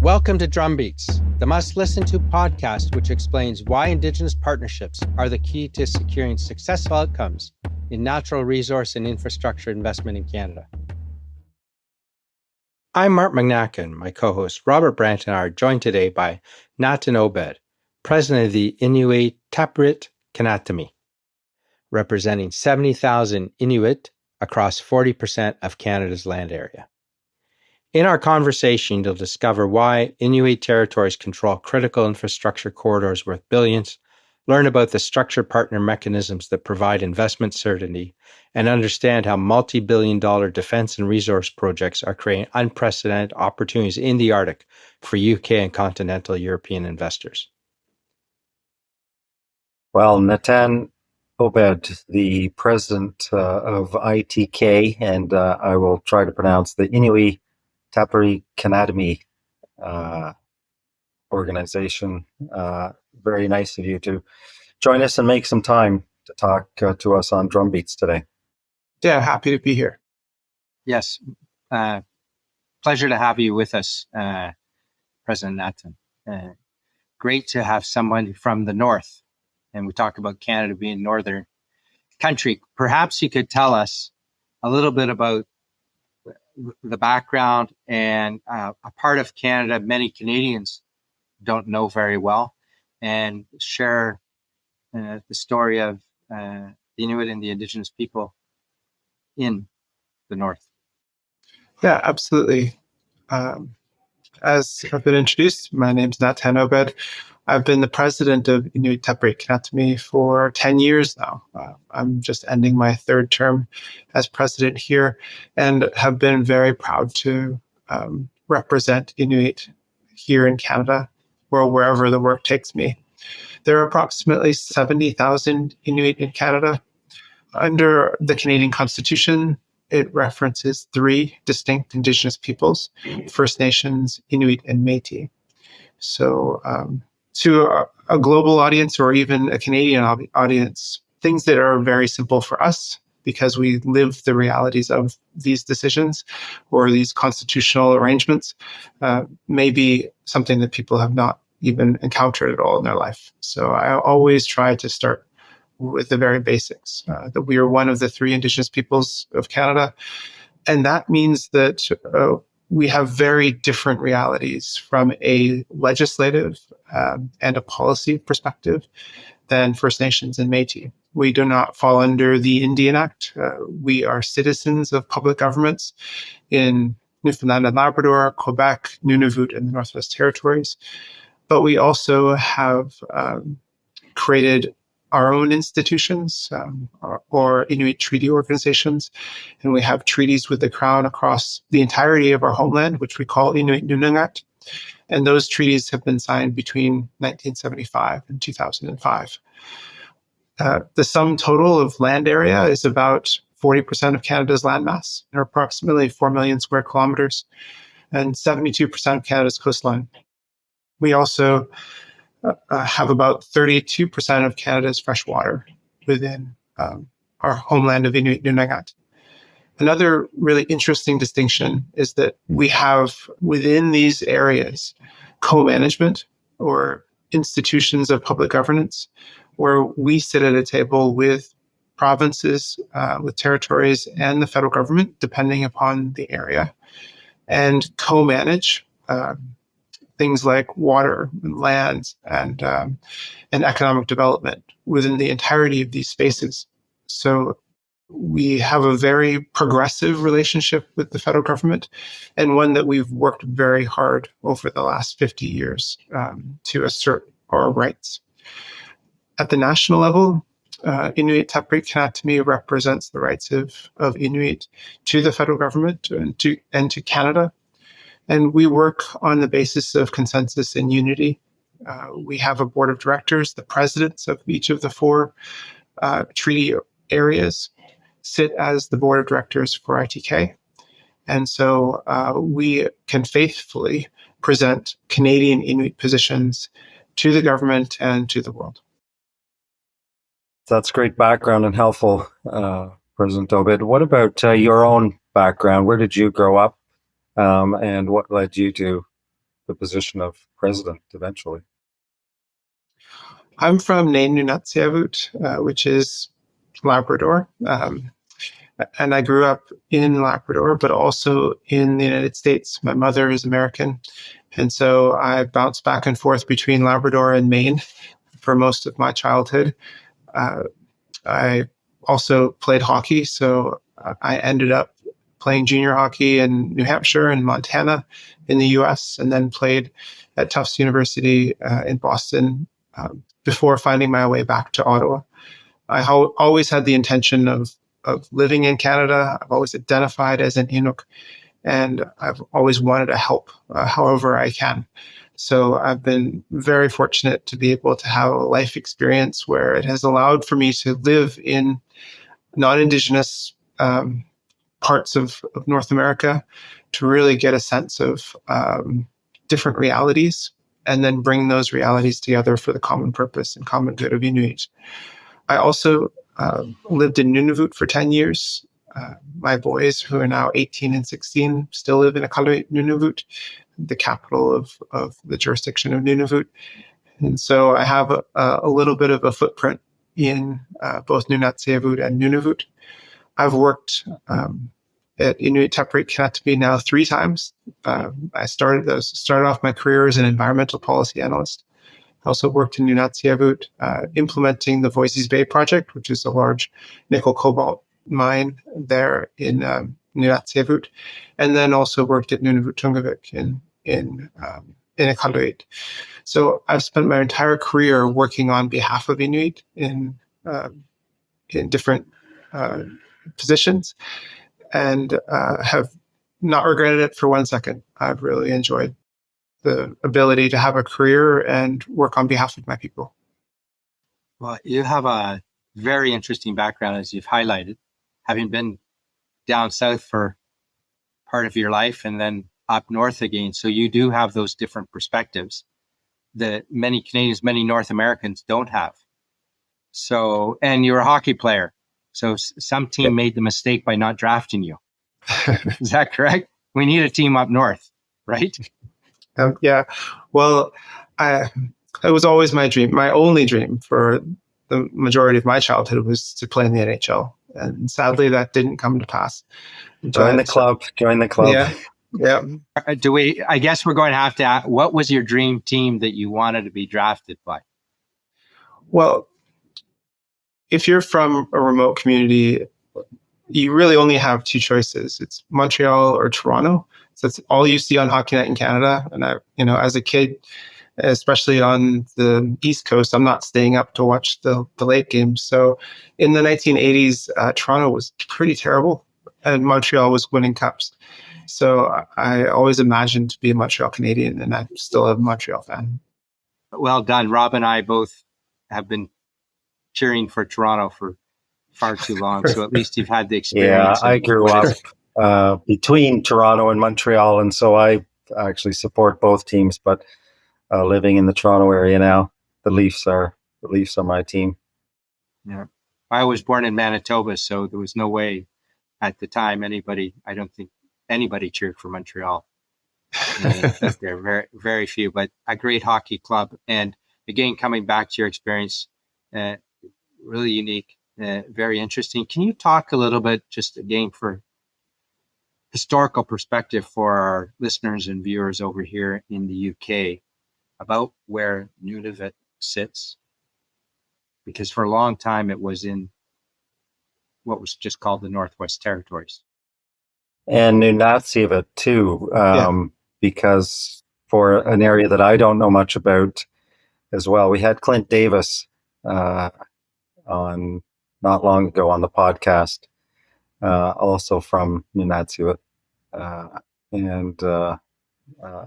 Welcome to Drumbeats, the must-listen-to podcast which explains why Indigenous partnerships are the key to securing successful outcomes in natural resource and infrastructure investment in Canada. I'm Mark McNacken. My co-host Robert Brandt and I are joined today by Natan Obed, president of the Inuit Taprit Kanatami, representing 70,000 Inuit across 40% of Canada's land area. In our conversation, you'll discover why Inuit territories control critical infrastructure corridors worth billions, learn about the structured partner mechanisms that provide investment certainty, and understand how multi-billion-dollar defense and resource projects are creating unprecedented opportunities in the Arctic for UK and continental European investors. Well, Natan Obed, the president of ITK, and I will try to pronounce the Inuit Taprit Kanatami organization. Very nice of you to join us and make some time to talk to us on Drumbeats today. Yeah, happy to be here. Yes, pleasure to have you with us, President Natan. Great to have someone from the north, and we talk about Canada being a northern country. Perhaps you could tell us a little bit about the background and a part of Canada many Canadians don't know very well, and share the story of the Inuit and the Indigenous people in the north. Yeah, absolutely. As I've been introduced, my name's Natan Obed. I've been the president of Inuit Taprit Kanatami for 10 years now. I'm just ending my third term as president here and have been very proud to represent Inuit here in Canada or wherever the work takes me. There are approximately 70,000 Inuit in Canada. Under the Canadian Constitution, it references three distinct Indigenous peoples: First Nations, Inuit, and Métis. So to a global audience or even a Canadian audience, things that are very simple for us because we live the realities of these decisions or these constitutional arrangements may be something that people have not even encountered at all in their life. So I always try to start with the very basics, that we are one of the three Indigenous peoples of Canada. And that means that we have very different realities from a legislative and a policy perspective than First Nations and Métis. We do not fall under the Indian Act. We are citizens of public governments in Newfoundland and Labrador, Quebec, Nunavut, and the Northwest Territories. But we also have created our own institutions or Inuit treaty organizations. And we have treaties with the Crown across the entirety of our homeland, which we call Inuit Nunangat. And those treaties have been signed between 1975 and 2005. The sum total of land area is about 40% of Canada's landmass, or approximately 4 million square kilometers, and 72% of Canada's coastline. We also have about 32% of Canada's fresh water within our homeland of Inuit Nunangat. Another really interesting distinction is that we have within these areas co-management or institutions of public governance where we sit at a table with provinces, with territories, and the federal government, depending upon the area, and co-manage things like water and land and economic development within the entirety of these spaces. So we have a very progressive relationship with the federal government, and one that we've worked very hard over the last 50 years to assert our rights. At the national level, Inuit Taprit Kanatami represents the rights of Inuit to the federal government and to Canada. And we work on the basis of consensus and unity. We have a board of directors. The presidents of each of the four treaty areas sit as the board of directors for ITK. And so we can faithfully present Canadian Inuit positions to the government and to the world. That's great background and helpful, President Obed. What about your own background? Where did you grow up? And what led you to the position of president eventually? I'm from Nunavut, which is Labrador. And I grew up in Labrador, but also in the United States. My mother is American. And so I bounced back and forth between Labrador and Maine for most of my childhood. I also played hockey. So I ended up playing junior hockey in New Hampshire and Montana in the US, and then played at Tufts University in Boston before finding my way back to Ottawa. I always had the intention of living in Canada. I've always identified as an Inuk, and I've always wanted to help however I can. So I've been very fortunate to be able to have a life experience where it has allowed for me to live in non-Indigenous parts of North America, to really get a sense of different realities, and then bring those realities together for the common purpose and common good of Inuit. I also lived in Nunavut for 10 years. My boys, who are now 18 and 16, still live in Nunavut, the capital of the jurisdiction of Nunavut. And so I have a little bit of a footprint in both Nunatsiavut and Nunavut. I've worked at Inuit Tapiriit now 3 times. I started off my career as an environmental policy analyst. I also worked in Nunatsiavut implementing the Voisey's Bay project, which is a large nickel cobalt mine there in Nunatsiavut, and then also worked at Nunavut Tungavik in Iqaluit. So I've spent my entire career working on behalf of Inuit in different positions, and have not regretted it for 1 second. I've really enjoyed the ability to have a career and work on behalf of my people. Well, you have a very interesting background, as you've highlighted, having been down south for part of your life and then up north again. So you do have those different perspectives that many Canadians, many North Americans don't have. So, and you're a hockey player. So some team made the mistake by not drafting you. Is that correct? We need a team up north, right? Yeah. Well, it was always my dream. My only dream for the majority of my childhood was to play in the NHL. And sadly, that didn't come to pass. Join the club. Yeah. Yeah. I guess we're going to have to ask, what was your dream team that you wanted to be drafted by? Well, if you're from a remote community, you really only have 2 choices. It's Montreal or Toronto. So that's all you see on Hockey Night in Canada. And as a kid, especially on the East Coast, I'm not staying up to watch the late games. So in the 1980s, Toronto was pretty terrible, and Montreal was winning cups. So I always imagined to be a Montreal Canadian, and I'm still a Montreal fan. Well done. Rob and I both have been cheering for Toronto for far too long. So at least you've had the experience. Yeah, I grew up between Toronto and Montreal, and so I actually support both teams. But living in the Toronto area now, the Leafs are my team. Yeah, I was born in Manitoba, so there was no way at the time I don't think anybody cheered for Montreal. There are very, very few, but a great hockey club. And again, coming back to your experience, really unique, very interesting. Can you talk a little bit, just again, for historical perspective for our listeners and viewers over here in the UK, about where Nunavut sits? Because for a long time it was in what was just called the Northwest Territories. And Nunatsiavut too, because for an area that I don't know much about as well, we had Clint Davis on not long ago on the podcast, also from Nunatsiavut, and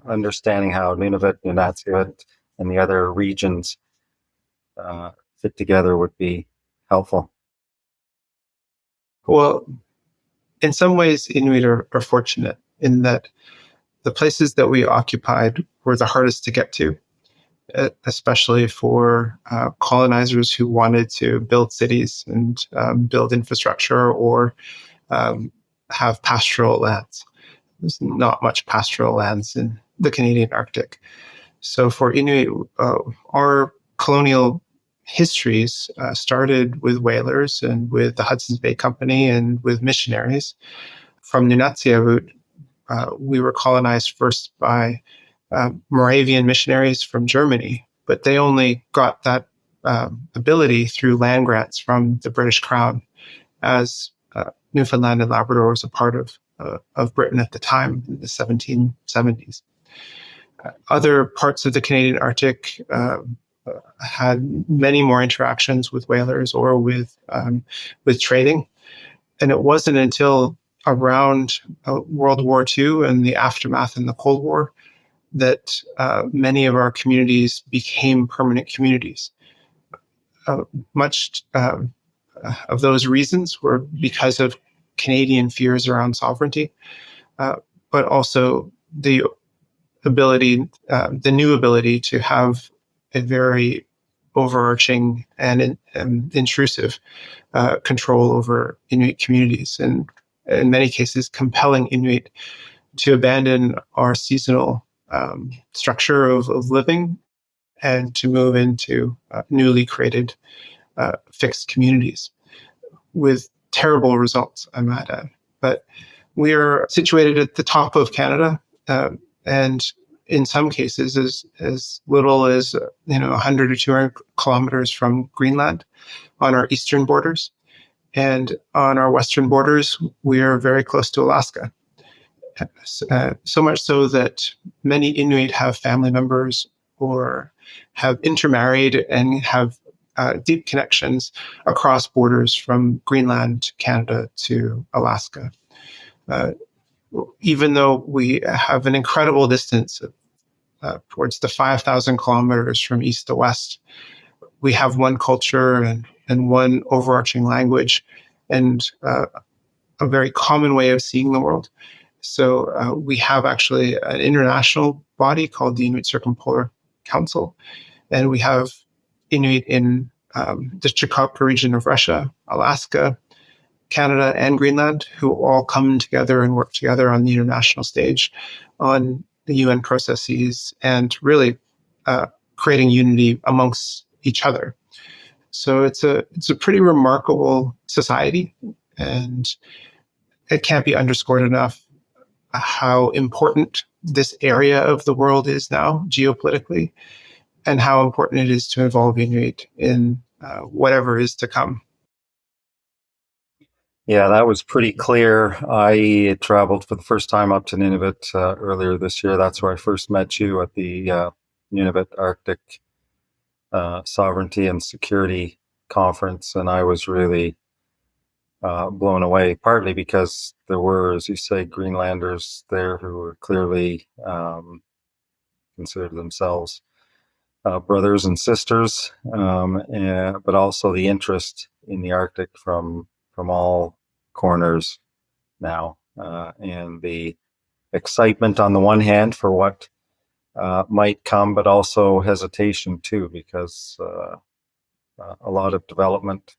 understanding how Nunavut, Nunatsiavut, and the other regions fit together would be helpful. Well, in some ways, Inuit are fortunate in that the places that we occupied were the hardest to get to, especially for colonizers who wanted to build cities and build infrastructure or have pastoral lands. There's not much pastoral lands in the Canadian Arctic. So for Inuit, our colonial histories started with whalers and with the Hudson's Bay Company and with missionaries. From Nunatsiavut, we were colonized first by Moravian missionaries from Germany, but they only got that ability through land grants from the British Crown, as Newfoundland and Labrador was a part of Britain at the time in the 1770s. Other parts of the Canadian Arctic had many more interactions with whalers or with trading, and it wasn't until around World War II and the aftermath in the Cold War that many of our communities became permanent communities. Much of those reasons were because of Canadian fears around sovereignty, but also the new ability to have a very overarching and intrusive control over Inuit communities, and in many cases compelling Inuit to abandon our seasonal structure of living and to move into newly created fixed communities with terrible results, I might add. But we are situated at the top of Canada, and in some cases as little as 100 or 200 kilometers from Greenland on our eastern borders. And on our western borders, we are very close to Alaska. So much so that many Inuit have family members or have intermarried and have deep connections across borders from Greenland to Canada to Alaska. Even though we have an incredible distance towards the 5,000 kilometers from east to west, we have one culture and one overarching language and a very common way of seeing the world. So we have actually an international body called the Inuit Circumpolar Council, and we have Inuit in the Circumpolar region of Russia, Alaska, Canada, and Greenland, who all come together and work together on the international stage on the UN processes and really creating unity amongst each other. So it's a pretty remarkable society, and it can't be underscored enough how important this area of the world is now geopolitically, and how important it is to involve Inuit in whatever is to come. Yeah, that was pretty clear. I traveled for the first time up to Nunavut earlier this year. That's where I first met you at the Nunavut Arctic Sovereignty and Security Conference, and I was really blown away, partly because there were, as you say, Greenlanders there who were clearly considered themselves brothers and sisters, but also the interest in the Arctic from all corners now, and the excitement on the one hand for what might come, but also hesitation too, because a lot of development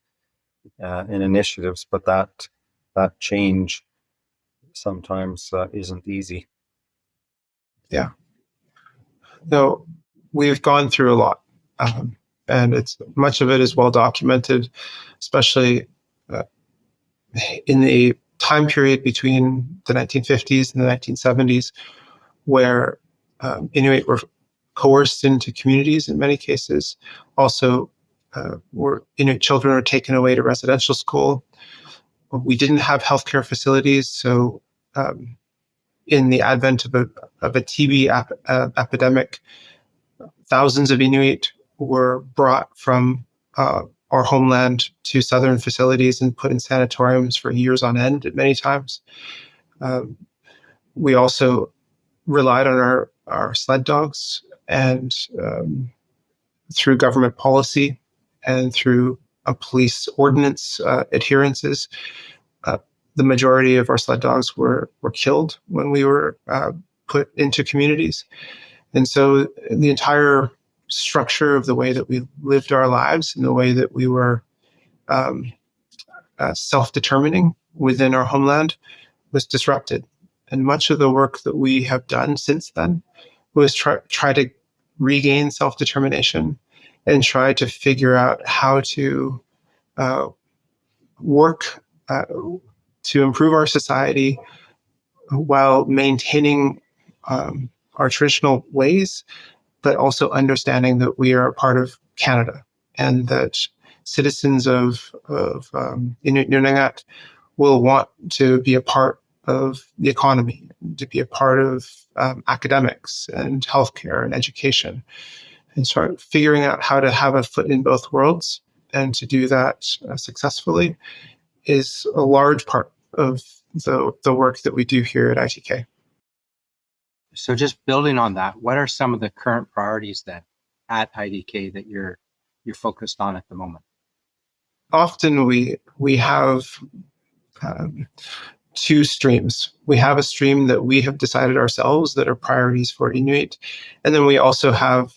and initiatives, but that change sometimes isn't easy. Yeah. No, we've gone through a lot, and it's much of it is well documented, especially in the time period between the 1950s and the 1970s, where Inuit were coerced into communities in many cases. Also, Inuit children were taken away to residential school. We didn't have healthcare facilities, so in the advent of a TB epidemic, thousands of Inuit were brought from our homeland to southern facilities and put in sanatoriums for years on end at many times. We also relied on our sled dogs, and through government policy and through a police ordinance adherences, the majority of our sled dogs were killed when we were put into communities. And so the entire structure of the way that we lived our lives and the way that we were self-determining within our homeland was disrupted. And much of the work that we have done since then was try to regain self-determination and try to figure out how to work to improve our society while maintaining our traditional ways, but also understanding that we are a part of Canada and that citizens of Inuit Nunagat will want to be a part of the economy, to be a part of academics and healthcare and education, and start figuring out how to have a foot in both worlds. And to do that successfully is a large part of the work that we do here at ITK. So just building on that, what are some of the current priorities then at ITK that you're focused on at the moment? Often we have two streams. We have a stream that we have decided ourselves that are priorities for Inuit, and then we also have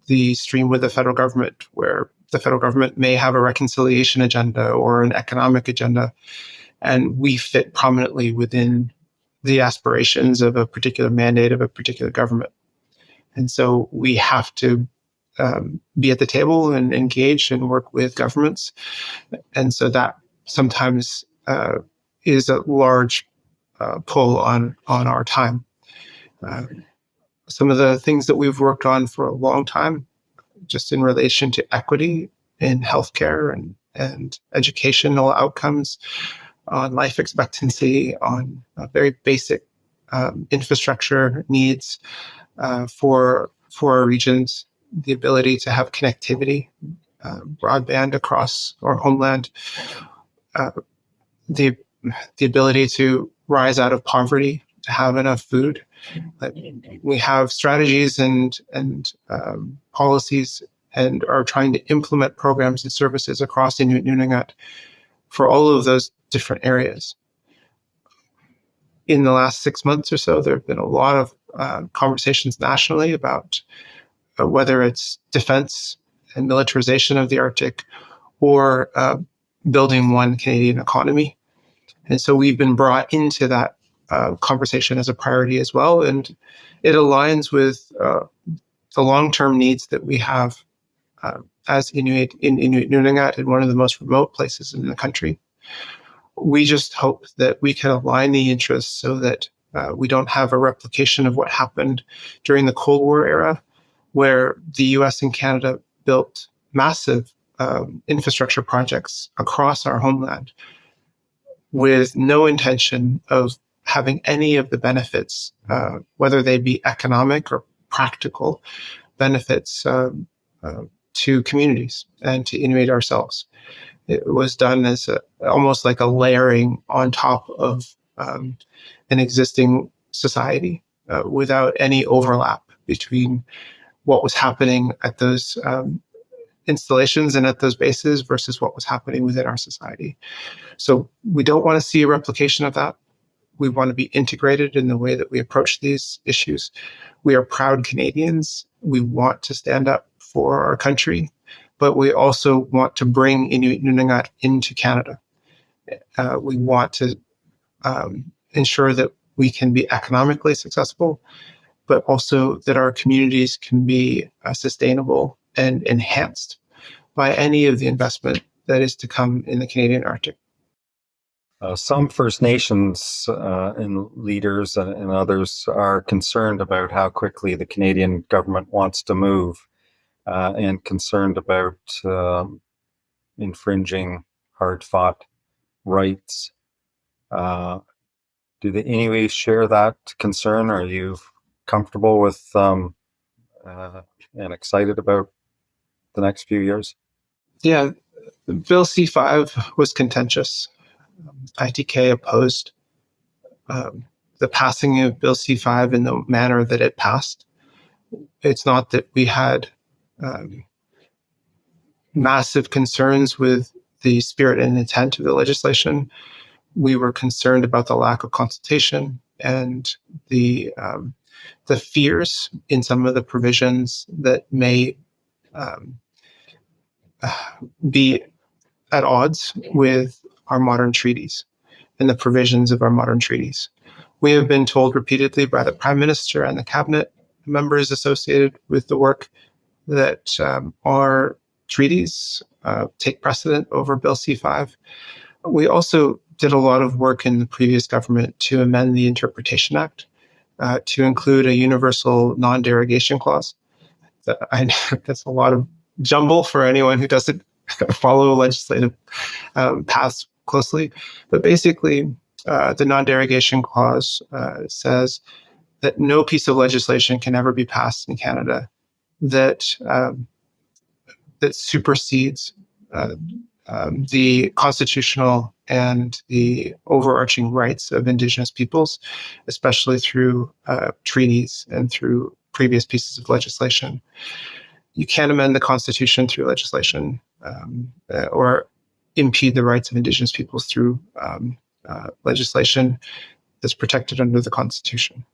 the stream with the federal government, where the federal government may have a reconciliation agenda or an economic agenda, and we fit prominently within the aspirations of a particular mandate of a particular government. And so we have to be at the table and engage and work with governments. And so that sometimes is a large pull on our time. Some of the things that we've worked on for a long time, just in relation to equity in healthcare and educational outcomes, on life expectancy, on very basic infrastructure needs for our regions, the ability to have connectivity, broadband across our homeland, the ability to rise out of poverty, to have enough food. We have strategies and policies and are trying to implement programs and services across Inuit Nunagat for all of those different areas. In the last 6 months or so, there have been a lot of conversations nationally about whether it's defense and militarization of the Arctic or building one Canadian economy. And so we've been brought into that conversation as a priority as well. And it aligns with the long-term needs that we have as Inuit in Inuit Nunagat, in one of the most remote places in the country. We just hope that we can align the interests so that we don't have a replication of what happened during the Cold War era, where the US and Canada built massive infrastructure projects across our homeland with no intention of having any of the benefits, whether they be economic or practical benefits to communities and to Inuit ourselves. It was done as almost like a layering on top of an existing society without any overlap between what was happening at those installations and at those bases versus what was happening within our society. So we don't want to see a replication of that. We want to be integrated in the way that we approach these issues. We are proud Canadians. We want to stand up for our country, but we also want to bring Inuit Nunagat into Canada. We want to ensure that we can be economically successful, but also that our communities can be sustainable and enhanced by any of the investment that is to come in the Canadian Arctic. Some First Nations and leaders and others are concerned about how quickly the Canadian government wants to move and concerned about infringing hard-fought rights. Do the Inuit share that concern? Are you comfortable with and excited about the next few years? Yeah, Bill C-5 was contentious. ITK opposed the passing of Bill C-5 in the manner that it passed. It's not that we had massive concerns with the spirit and intent of the legislation. We were concerned about the lack of consultation and the fears in some of the provisions that may be at odds with our modern treaties and the provisions of our modern treaties. We have been told repeatedly by the Prime Minister and the Cabinet members associated with the work that our treaties take precedent over Bill C-5. We also did a lot of work in the previous government to amend the Interpretation Act to include a universal non-derogation clause. I know that's a lot of jumble for anyone who doesn't follow legislative paths closely. But basically, the non-derogation clause says that no piece of legislation can ever be passed in Canada that that supersedes the constitutional and the overarching rights of Indigenous peoples, especially through treaties and through previous pieces of legislation. You can't amend the Constitution through legislation or impede the rights of Indigenous peoples through legislation that's protected under the Constitution.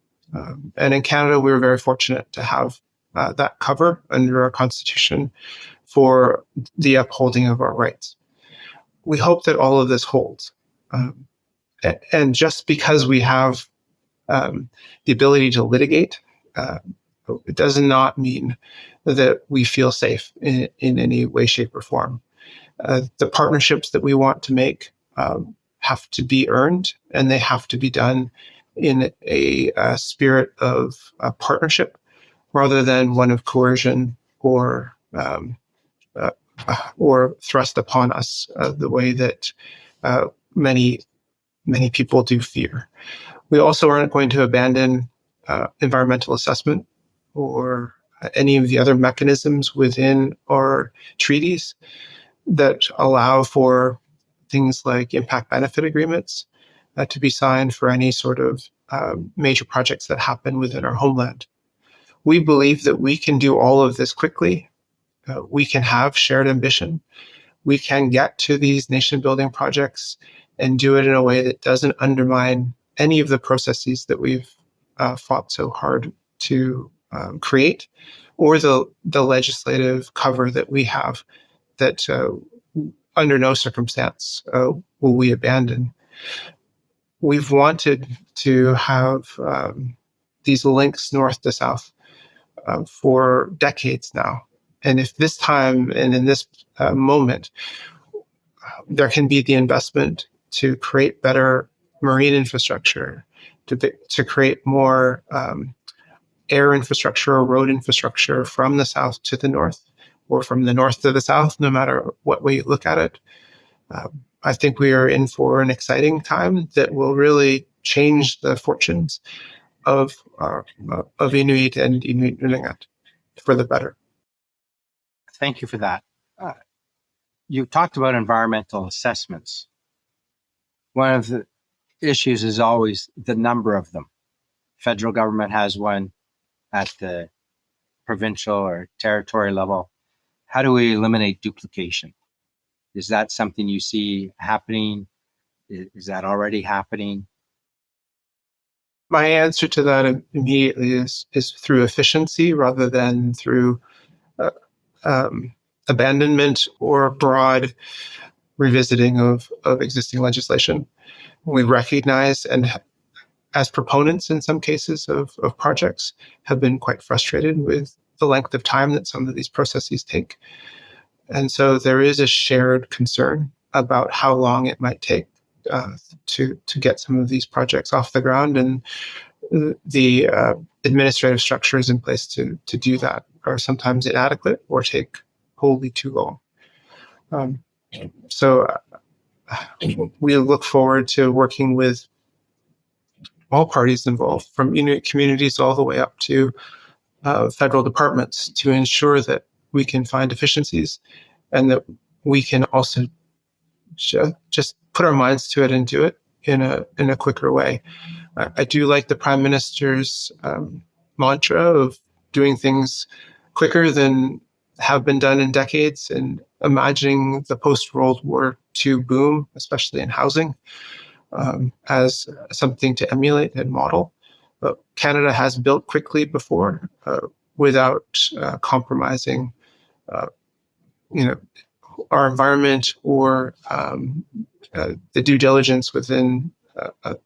And in Canada, we were very fortunate to have that cover under our Constitution for the upholding of our rights. We hope that all of this holds. And just because we have the ability to litigate, it does not mean that we feel safe in any way, shape, or form. The partnerships that we want to make have to be earned, and they have to be done in a spirit of partnership rather than one of coercion or thrust upon us the way that many people do fear. We also aren't going to abandon environmental assessment or any of the other mechanisms within our treaties that allow for things like impact benefit agreements to be signed for any sort of major projects that happen within our homeland. We believe that we can do all of this quickly. We can have shared ambition. We can get to these nation building projects and do it in a way that doesn't undermine any of the processes that we've fought so hard to create, or the legislative cover that we have that under no circumstance will we abandon. We've wanted to have these links north to south for decades now. And if this time and in this moment, there can be the investment to create better marine infrastructure, to create more air infrastructure or road infrastructure from the south to the north, or from the north to the south, no matter what way you look at it. I think we are in for an exciting time that will really change the fortunes of Inuit and Inuit for the better. Thank you for that. You talked about environmental assessments. One of the issues is always the number of them. Federal government has one at the provincial or territory level. How do we eliminate duplication? Is that something you see happening? Is that already happening? My answer to that immediately is through efficiency rather than through abandonment or broad revisiting of existing legislation. We recognize, and as proponents in some cases of projects, have been quite frustrated with the length of time that some of these processes take. And so there is a shared concern about how long it might take to get some of these projects off the ground, and the administrative structures in place to do that are sometimes inadequate or take wholly too long. So we look forward to working with all parties involved, from Inuit communities all the way up to federal departments, to ensure that we can find efficiencies and that we can also just put our minds to it and do it in a quicker way. I do like the Prime Minister's mantra of doing things quicker than have been done in decades, and imagining the post-World War II boom, especially in housing, as something to emulate and model. But Canada has built quickly before without compromising our environment or the due diligence within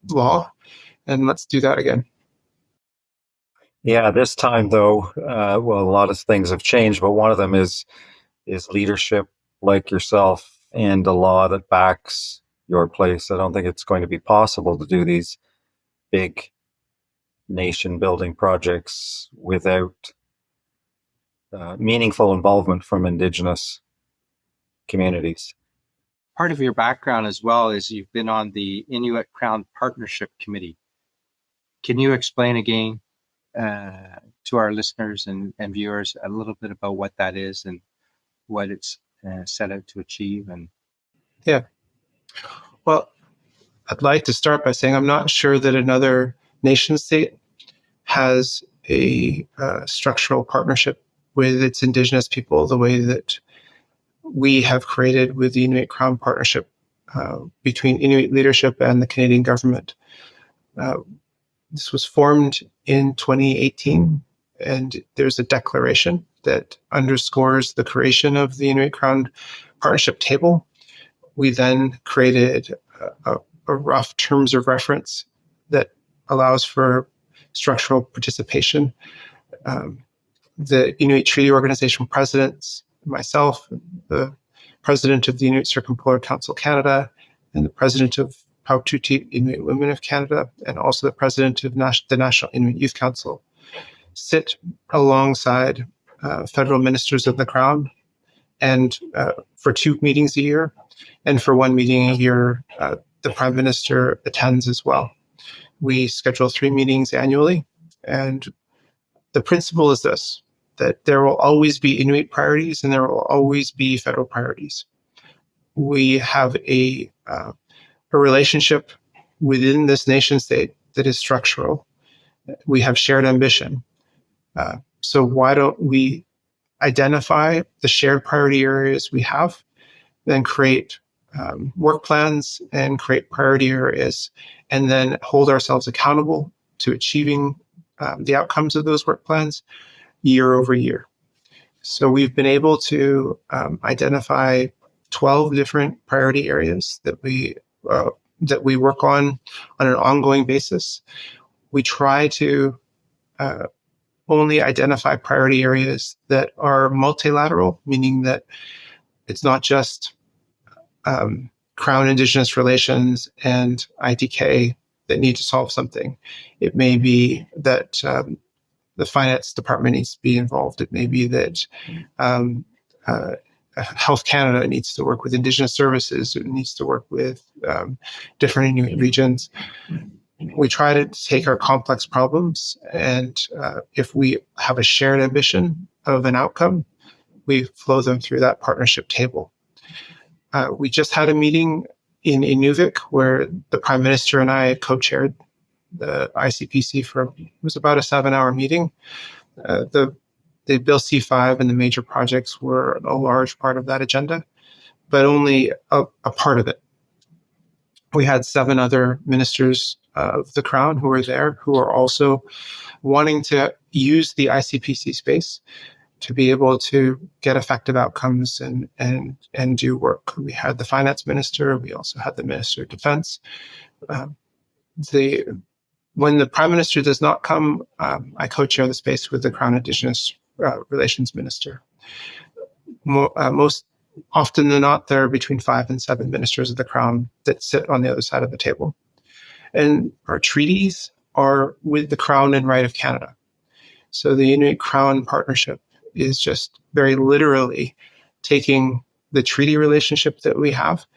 law. And let's do that again. Yeah, this time though, well, a lot of things have changed, but one of them is leadership like yourself and a law that backs your place. I don't think it's going to be possible to do these big nation building projects without meaningful involvement from Indigenous communities. Part of your background as well is you've been on the Inuit Crown Partnership Committee. Can you explain again to our listeners and viewers a little bit about what that is and what it's set out to achieve? And Yeah. Well, I'd like to start by saying I'm not sure that another nation state has a structural partnership with its Indigenous people the way that we have created with the Inuit Crown Partnership between Inuit leadership and the Canadian government. This was formed in 2018, and there's a declaration that underscores the creation of the Inuit Crown Partnership Table. We then created a rough terms of reference that allows for structural participation. The Inuit Treaty Organization presidents, myself, the president of the Inuit Circumpolar Council Canada, and the president of Paututi Inuit Women of Canada, and also the president of the National Inuit Youth Council, sit alongside federal ministers of the Crown, and for 2 meetings a year, and for 1 meeting a year, the Prime Minister attends as well. We schedule 3 meetings annually, and the principle is this, that there will always be Inuit priorities and there will always be federal priorities. We have a relationship within this nation state that is structural. We have shared ambition. So why don't we identify the shared priority areas we have, then create work plans and create priority areas, and then hold ourselves accountable to achieving the outcomes of those work plans year over year. So we've been able to identify 12 different priority areas that we work on an ongoing basis. We try to only identify priority areas that are multilateral, meaning that it's not just Crown Indigenous relations and ITK that need to solve something. It may be that the finance department needs to be involved. It may be that Health Canada needs to work with Indigenous services. It needs to work with different Inuit regions. We try to take our complex problems, and if we have a shared ambition of an outcome, we flow them through that partnership table. We just had a meeting in Inuvik where the Prime Minister and I co-chaired the ICPC it was about a 7-hour meeting. The Bill C5 and the major projects were a large part of that agenda, but only a part of it. We had 7 other ministers of the Crown who were there, who are also wanting to use the ICPC space to be able to get effective outcomes and do work. We had the finance minister. We also had the minister of defense. When the Prime Minister does not come, I co-chair the space with the Crown Indigenous Relations Minister. Most often than not, there are between 5 and 7 ministers of the Crown that sit on the other side of the table. And our treaties are with the Crown and Right of Canada. So the Inuit Crown Partnership is just very literally taking the treaty relationship that we have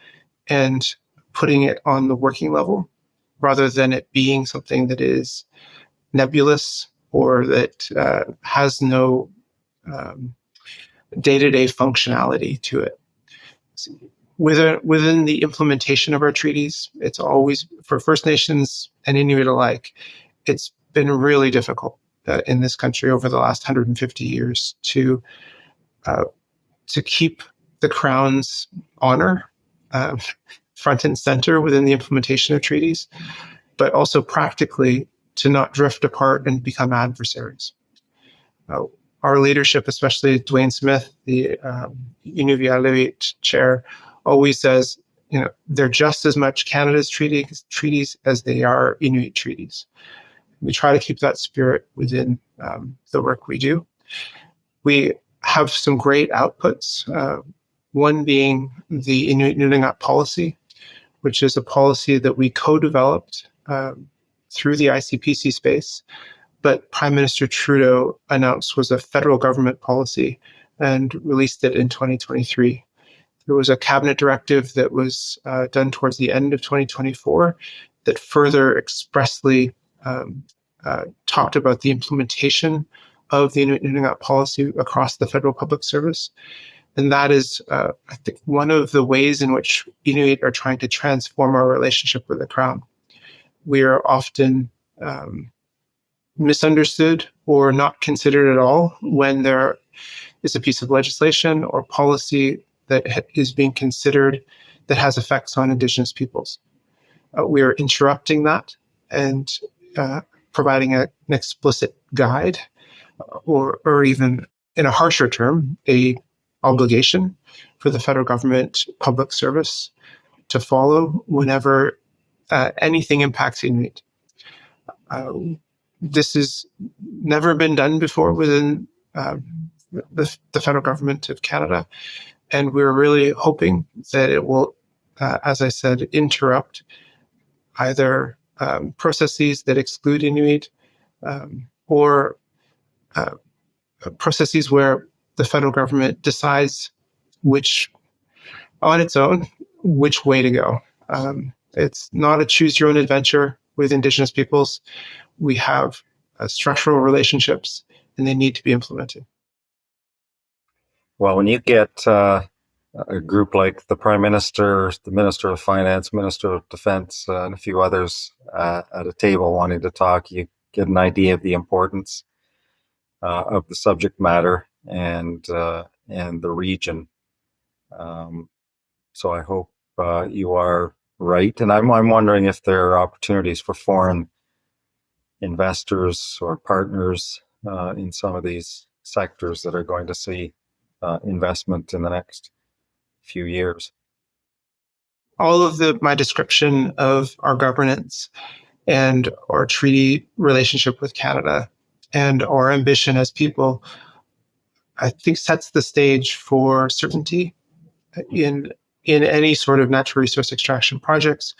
and putting it on the working level, rather than it being something that is nebulous or that has no day-to-day functionality to it. Within the implementation of our treaties, it's always, for First Nations and Inuit alike, it's been really difficult in this country over the last 150 years to keep the Crown's honor front and center within the implementation of treaties, but also practically to not drift apart and become adversaries. Our leadership, especially Dwayne Smith, the Inuvialuit chair, always says, they're just as much Canada's treaties as they are Inuit treaties. we try to keep that spirit within the work we do. We have some great outputs, one being the Inuit Nunangat policy, which is a policy that we co-developed through the ICPC space, but Prime Minister Trudeau announced was a federal government policy and released it in 2023. There was a cabinet directive that was done towards the end of 2024 that further expressly talked about the implementation of the Inuit Nunangat policy across the federal public service. And that is, I think, one of the ways in which Inuit are trying to transform our relationship with the Crown. We are often misunderstood or not considered at all when there is a piece of legislation or policy that is being considered that has effects on Indigenous peoples. We are interrupting that and providing an explicit guide, or even in a harsher term, a obligation for the federal government public service to follow whenever anything impacts Inuit. This has never been done before within the federal government of Canada, and we're really hoping that it will, as I said, interrupt either processes that exclude Inuit or processes where the federal government decides on its own, which way to go. It's not a choose your own adventure with Indigenous peoples. We have structural relationships, and they need to be implemented. Well, when you get a group like the Prime Minister, the Minister of Finance, Minister of Defense, and a few others at a table wanting to talk, you get an idea of the importance of the subject matter and the region. So I hope you are right. And I'm wondering if there are opportunities for foreign investors or partners in some of these sectors that are going to see investment in the next few years. All of my description of our governance and our treaty relationship with Canada and our ambition as people, I think, sets the stage for certainty in any sort of natural resource extraction projects,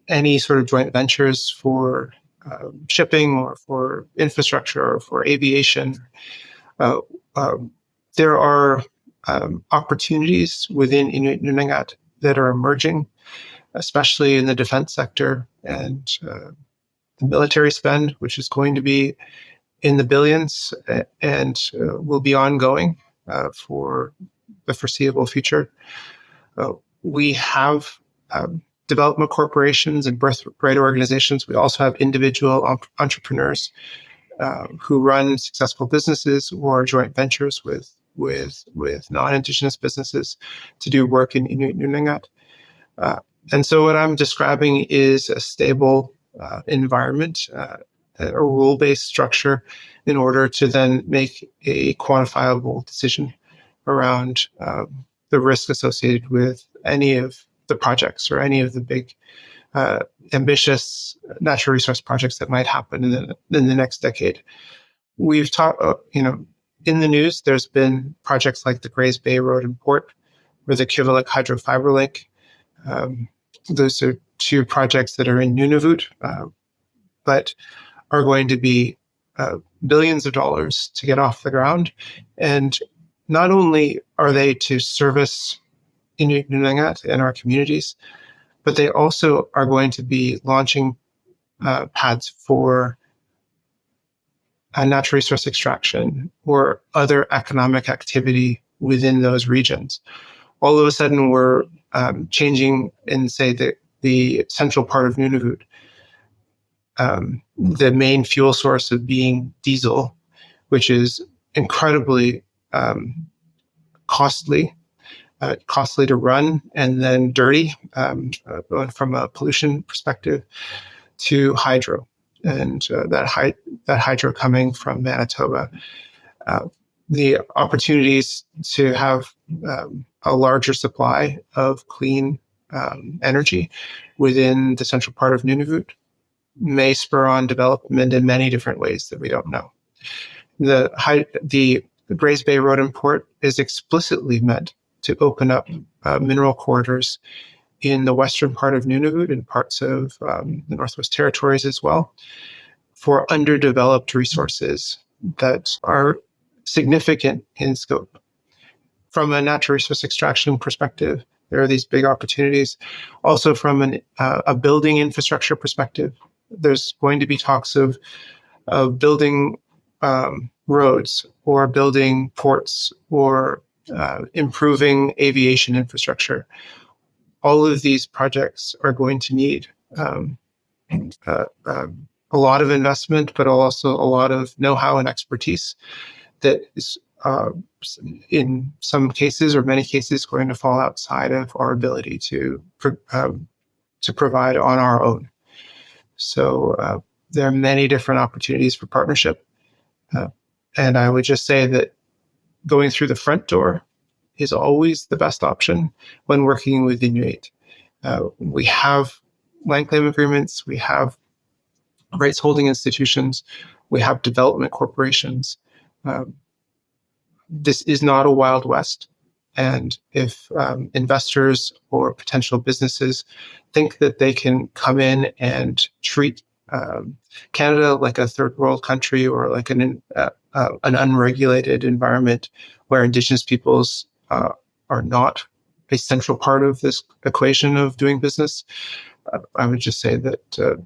any sort of joint ventures for shipping or for infrastructure or for aviation. There are opportunities within Inuit Nunangat that are emerging, especially in the defense sector and the military spend, which is going to be in the billions and will be ongoing for the foreseeable future. We have development corporations and birthright organizations. We also have individual entrepreneurs who run successful businesses or joint ventures with non-Indigenous businesses to do work in Inuit Nunangat. And so what I'm describing is a stable environment, a rule-based structure in order to then make a quantifiable decision around the risk associated with any of the projects or any of the big ambitious natural resource projects that might happen in the next decade. We've talked, in the news, there's been projects like the Grays Bay Road and Port or the Kivalliq Hydrofibre Link. Those are two projects that are in Nunavut, but are going to be billions of dollars to get off the ground. And not only are they to service Inuit Nunangat and our communities, but they also are going to be launching pads for natural resource extraction or other economic activity within those regions. All of a sudden, we're changing in, say, the central part of Nunavut, the main fuel source of being diesel, which is incredibly costly to run and then dirty from a pollution perspective, to hydro, and that hydro coming from Manitoba. The opportunities to have a larger supply of clean energy within the central part of Nunavut may spur on development in many different ways that we don't know. The Grays Bay Road and Port is explicitly meant to open up mineral corridors in the western part of Nunavut and parts of the Northwest Territories as well for underdeveloped resources that are significant in scope. From a natural resource extraction perspective, there are these big opportunities. Also, from a building infrastructure perspective, there's going to be talks of building roads or building ports or improving aviation infrastructure. All of these projects are going to need a lot of investment, but also a lot of know-how and expertise that is, in some cases or many cases, going to fall outside of our ability to provide on our own. So there are many different opportunities for partnership. And I would just say that going through the front door is always the best option when working with Inuit. We have land claim agreements, we have rights holding institutions, we have development corporations. This is not a Wild West. And if investors or potential businesses think that they can come in and treat Canada like a third world country or like an unregulated environment where Indigenous peoples are not a central part of this equation of doing business, I would just say that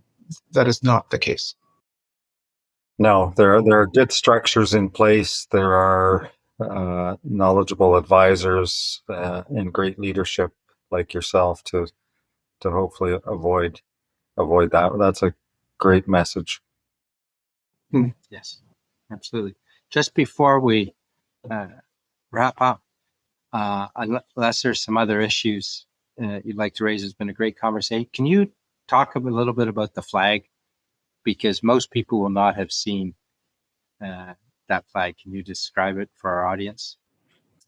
that is not the case. No, there are good structures in place. There are knowledgeable advisors and great leadership like yourself to hopefully avoid that. That's a great message. Yes, absolutely. Just before we wrap up, unless there's some other issues you'd like to raise, it's been a great conversation. Can you talk a little bit about the flag? Because most people will not have seen that flag. Can you describe it for our audience?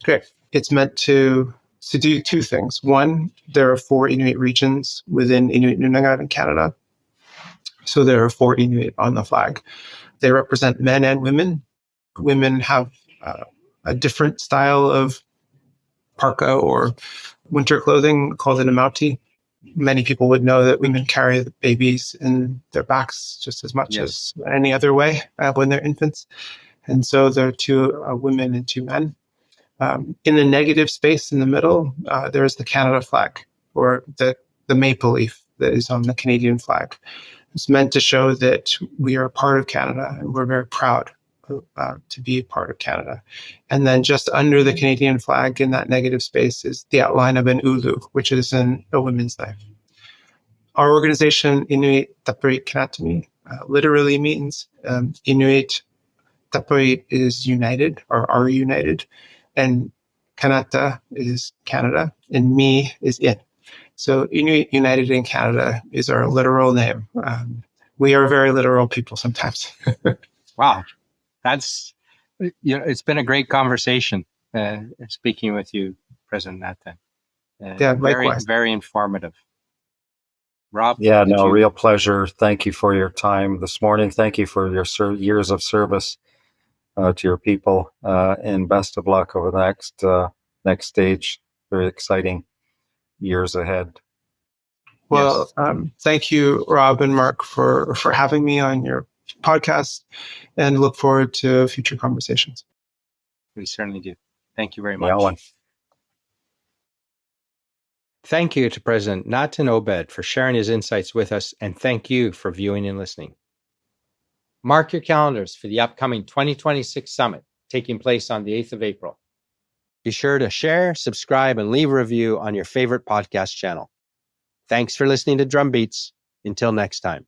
Okay. It's meant to do two things. One, there are 4 Inuit regions within Inuit Nunavut in Canada. So there are 4 Inuit on the flag. They represent men and women. Women have a different style of parka or winter clothing called an amauti. Many people would know that women carry the babies in their backs just as much as any other way when they're infants. And so there are 2 women and 2 men. In the negative space in the middle, there is the Canada flag, or the maple leaf that is on the Canadian flag. It's meant to show that we are a part of Canada and we're very proud to be a part of Canada. And then just under the Canadian flag in that negative space is the outline of an ulu, which is a women's knife. Our organization, Inuit Taprit Kanatami, literally means Inuit Taprit is united or are united, and Kanata is Canada, and me is in. So Inuit United in Canada is our literal name. We are very literal people sometimes. Wow. That's, it's been a great conversation speaking with you, President Natan. Yeah, likewise. Very, very informative. Rob? Yeah, no, real pleasure. Thank you for your time this morning. Thank you for your years of service to your people, and best of luck over the next stage. Very exciting years ahead. Well, thank you, Rob and Mark, for having me on your podcast, and look forward to future conversations. We certainly do. Thank you very much. Yeah, Thank you to President Natan Obed for sharing his insights with us, and thank you for viewing and listening. Mark your calendars for the upcoming 2026 summit taking place on the 8th of April. Be sure to share, subscribe, and leave a review on your favorite podcast channel. Thanks for listening to Drumbeats. Until next time.